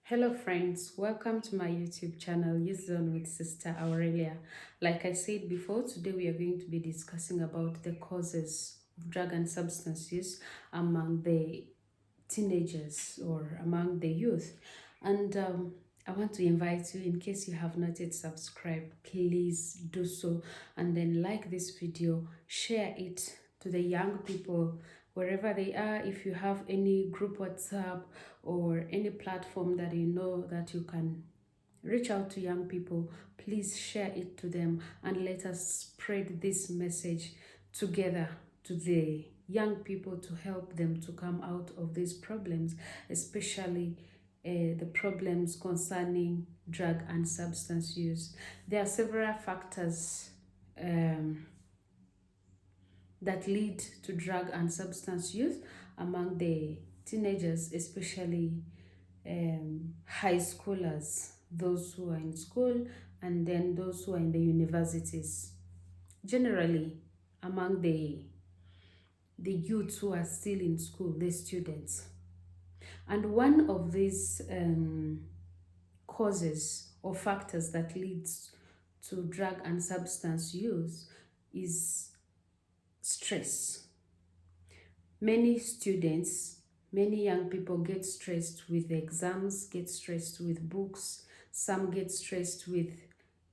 Hello friends, welcome to my YouTube channel, Youth Zone with Sister Aurelia. Like I said before, today we are going to be discussing about the causes of drug and substance use among the teenagers or among the youth. And I want to invite you, in case you have not yet subscribed, please do so, and then like this video, share it to the young people wherever they are. If you have any group WhatsApp or any platform that you know that you can reach out to young people, please share it to them and let us spread this message together to the young people to help them to come out of these problems, especially the problems concerning drug and substance use. There are several factors that lead to drug and substance use among the teenagers, especially high schoolers, those who are in school, and then those who are in the universities. Generally, among the youths who are still in school, the students. And one of these causes or factors that leads to drug and substance use is stress. Many students, many young people get stressed with exams, get stressed with books, some get stressed with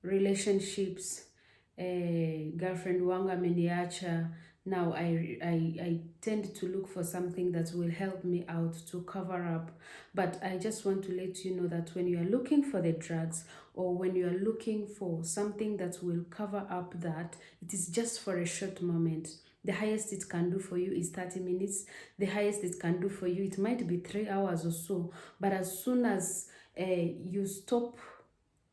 relationships. Girlfriend wangu ameniacha. Now I tend to look for something that will help me out to cover up. But I just want to let you know that when you are looking for the drugs or when you are looking for something that will cover up that, it is just for a short moment. The highest it can do for you is 30 minutes. The highest it can do for you, it might be 3 hours or so. But as soon as you stop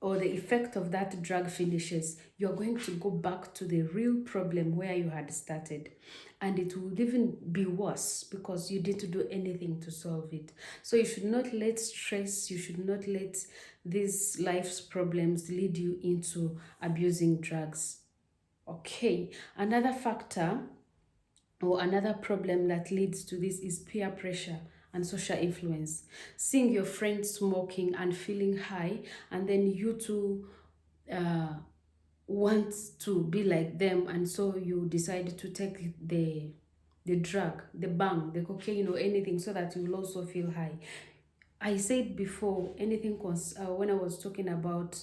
or the effect of that drug finishes, you're going to go back to the real problem where you had started. And it will even be worse because you didn't do anything to solve it. So you should not let stress, you should not let these life's problems lead you into abusing drugs. Okay, another factor or another problem that leads to this is peer pressure and social influence. Seeing your friends smoking and feeling high, and then you too want to be like them, and so you decide to take the drug, the bang, the cocaine, or anything so that you will also feel high. I said before, anything when I was talking about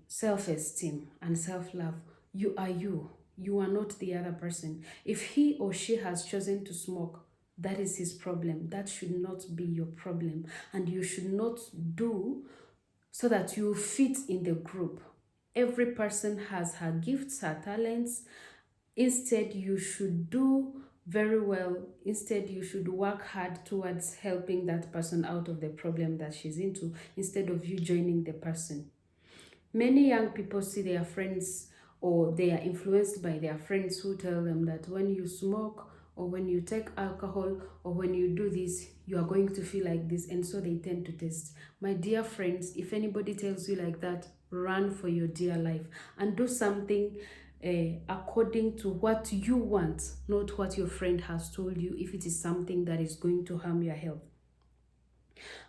self-esteem and self-love, you are you. You are not the other person. If he or she has chosen to smoke, that is his problem. That should not be your problem. And you should not do so that you fit in the group. Every person has her gifts, her talents. Instead, you should do very well. Instead, you should work hard towards helping that person out of the problem that she's into, instead of you joining the person. Many young people see their friends, or they are influenced by their friends who tell them that when you smoke or when you take alcohol or when you do this, you are going to feel like this, and so they tend to test. My dear friends, if anybody tells you like that, run for your dear life and do something according to what you want, not what your friend has told you, if it is something that is going to harm your health.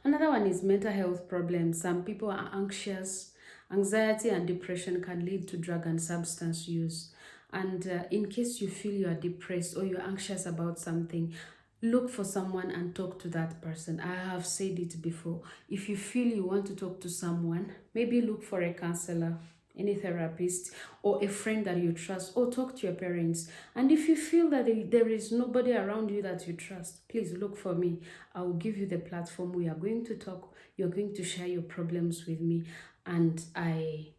Another one is mental health problems. Some people are anxious. Anxiety and depression can lead to drug and substance use. And in case you feel you are depressed or you're anxious about something, look for someone and talk to that person. I have said it before. If you feel you want to talk to someone, maybe look for a counselor, any therapist, or a friend that you trust, or talk to your parents. And if you feel that there is nobody around you that you trust, please look for me. I will give you the platform. We are going to talk. You're going to share your problems with me, and I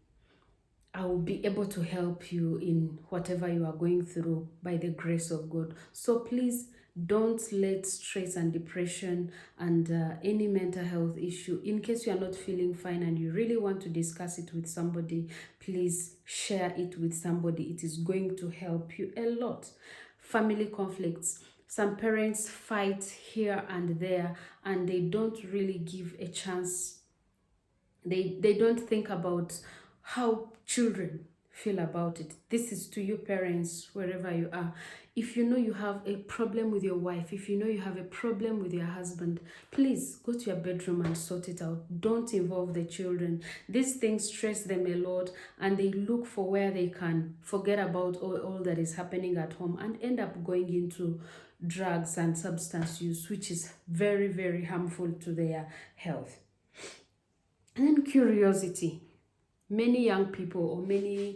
will be able to help you in whatever you are going through by the grace of God. So please don't let stress and depression and any mental health issue, in case you are not feeling fine and you really want to discuss it with somebody, please share it with somebody. It is going to help you a lot. Family conflicts. Some parents fight here and there, and they don't really give a chance. They don't think about how children feel about it. This is to you parents, wherever you are. If you know you have a problem with your wife, if you know you have a problem with your husband, please go to your bedroom and sort it out. Don't involve the children. These things stress them a lot, and they look for where they can forget about all that is happening at home and end up going into drugs and substance use, which is very, very harmful to their health. And then curiosity. Many young people or many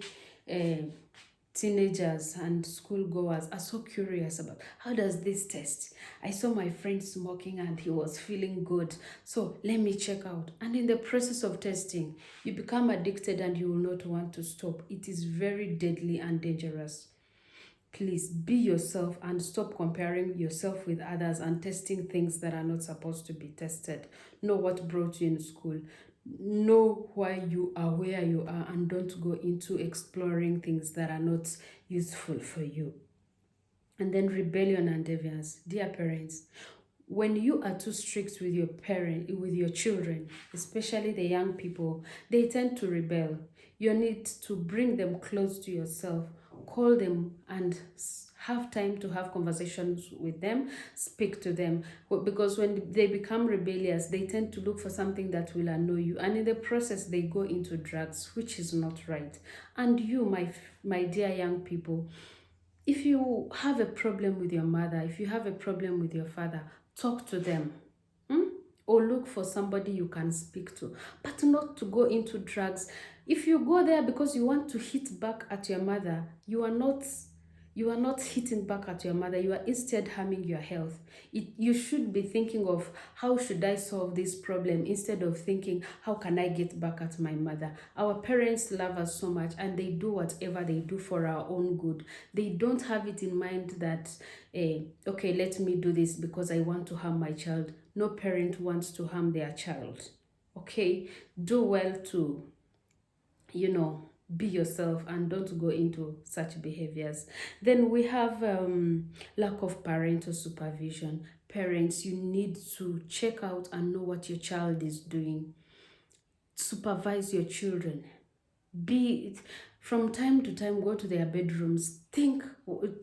teenagers and schoolgoers are so curious about, how does this taste? I saw my friend smoking and he was feeling good, so let me check out. And in the process of testing, you become addicted and you will not want to stop. It is very deadly and dangerous. Please be yourself and stop comparing yourself with others and testing things that are not supposed to be tested. Know what brought you in school. Know why you are where you are, and don't go into exploring things that are not useful for you. And then rebellion and deviance. Dear parents, when you are too strict with your children, especially the young people, they tend to rebel. You need to bring them close to yourself, call them and have time to have conversations with them, speak to them. Because when they become rebellious, they tend to look for something that will annoy you, and in the process they go into drugs, which is not right. And you, my dear young people, if you have a problem with your mother, if you have a problem with your father, talk to them. Or look for somebody you can speak to, but not to go into drugs. If you go there because you want to hit back at your mother, you are not hitting back at your mother. You are instead harming your health. You should be thinking of, how should I solve this problem, instead of thinking, how can I get back at my mother? Our parents love us so much, and they do whatever they do for our own good. They don't have it in mind that, okay, let me do this because I want to harm my child. No parent wants to harm their child. Okay, do well to, be yourself and don't go into such behaviors. Then we have lack of parental supervision. Parents, you need to check out and know what your child is doing. Supervise your children. From time to time, go to their bedrooms,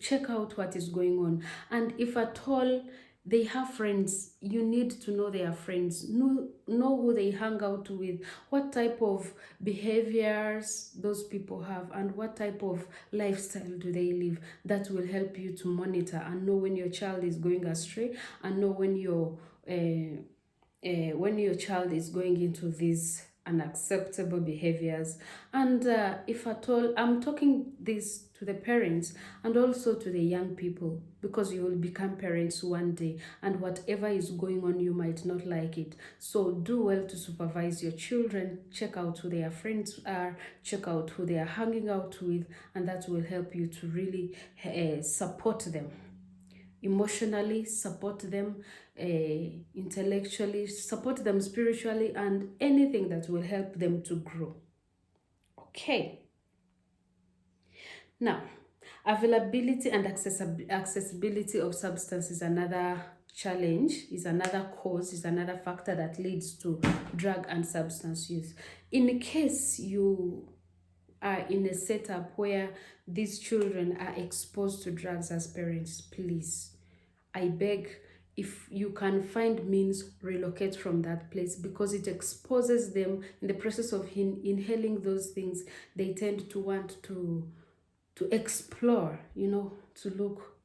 check out what is going on. And if at all they have friends, you need to know their friends. Know who they hang out with, what type of behaviors those people have, and what type of lifestyle do they live. That will help you to monitor and know when your child is going astray, and know when your child is going into these unacceptable behaviors. And if at all, I'm talking this to the parents and also to the young people, because you will become parents one day, and whatever is going on, you might not like it. So do well to supervise your children. Check out who their friends are, check out who they are hanging out with, and that will help you to really support them emotionally, support them intellectually, support them spiritually, and anything that will help them to grow. Okay. Now, availability and accessibility of substance is another challenge, is another cause, is another factor that leads to drug and substance use. In case you are in a setup where these children are exposed to drugs as parents, please, I beg, if you can find means, relocate from that place, because it exposes them. In the process of inhaling those things, they tend to want to explore,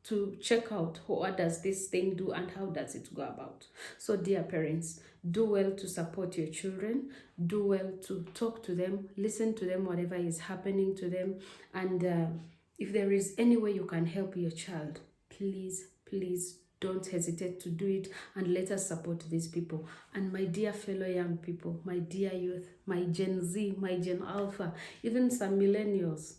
to check out, what does this thing do and how does it go about. So dear parents, do well to support your children, do well to talk to them, listen to them, whatever is happening to them. And if there is any way you can help your child, please don't hesitate to do it, and let us support these people. And my dear fellow young people, my dear youth, my Gen Z, my Gen Alpha, even some millennials,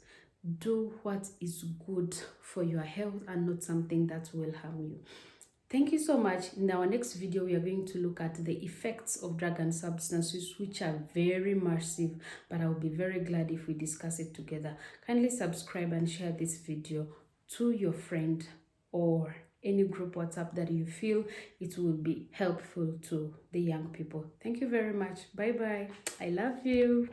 do what is good for your health and not something that will harm you. Thank you so much. In our next video, we are going to look at the effects of drug and substances, which are very massive, but I will be very glad if we discuss it together. Kindly subscribe and share this video to your friend or any group WhatsApp that you feel it will be helpful to the young people. Thank you very much. Bye bye. I love you.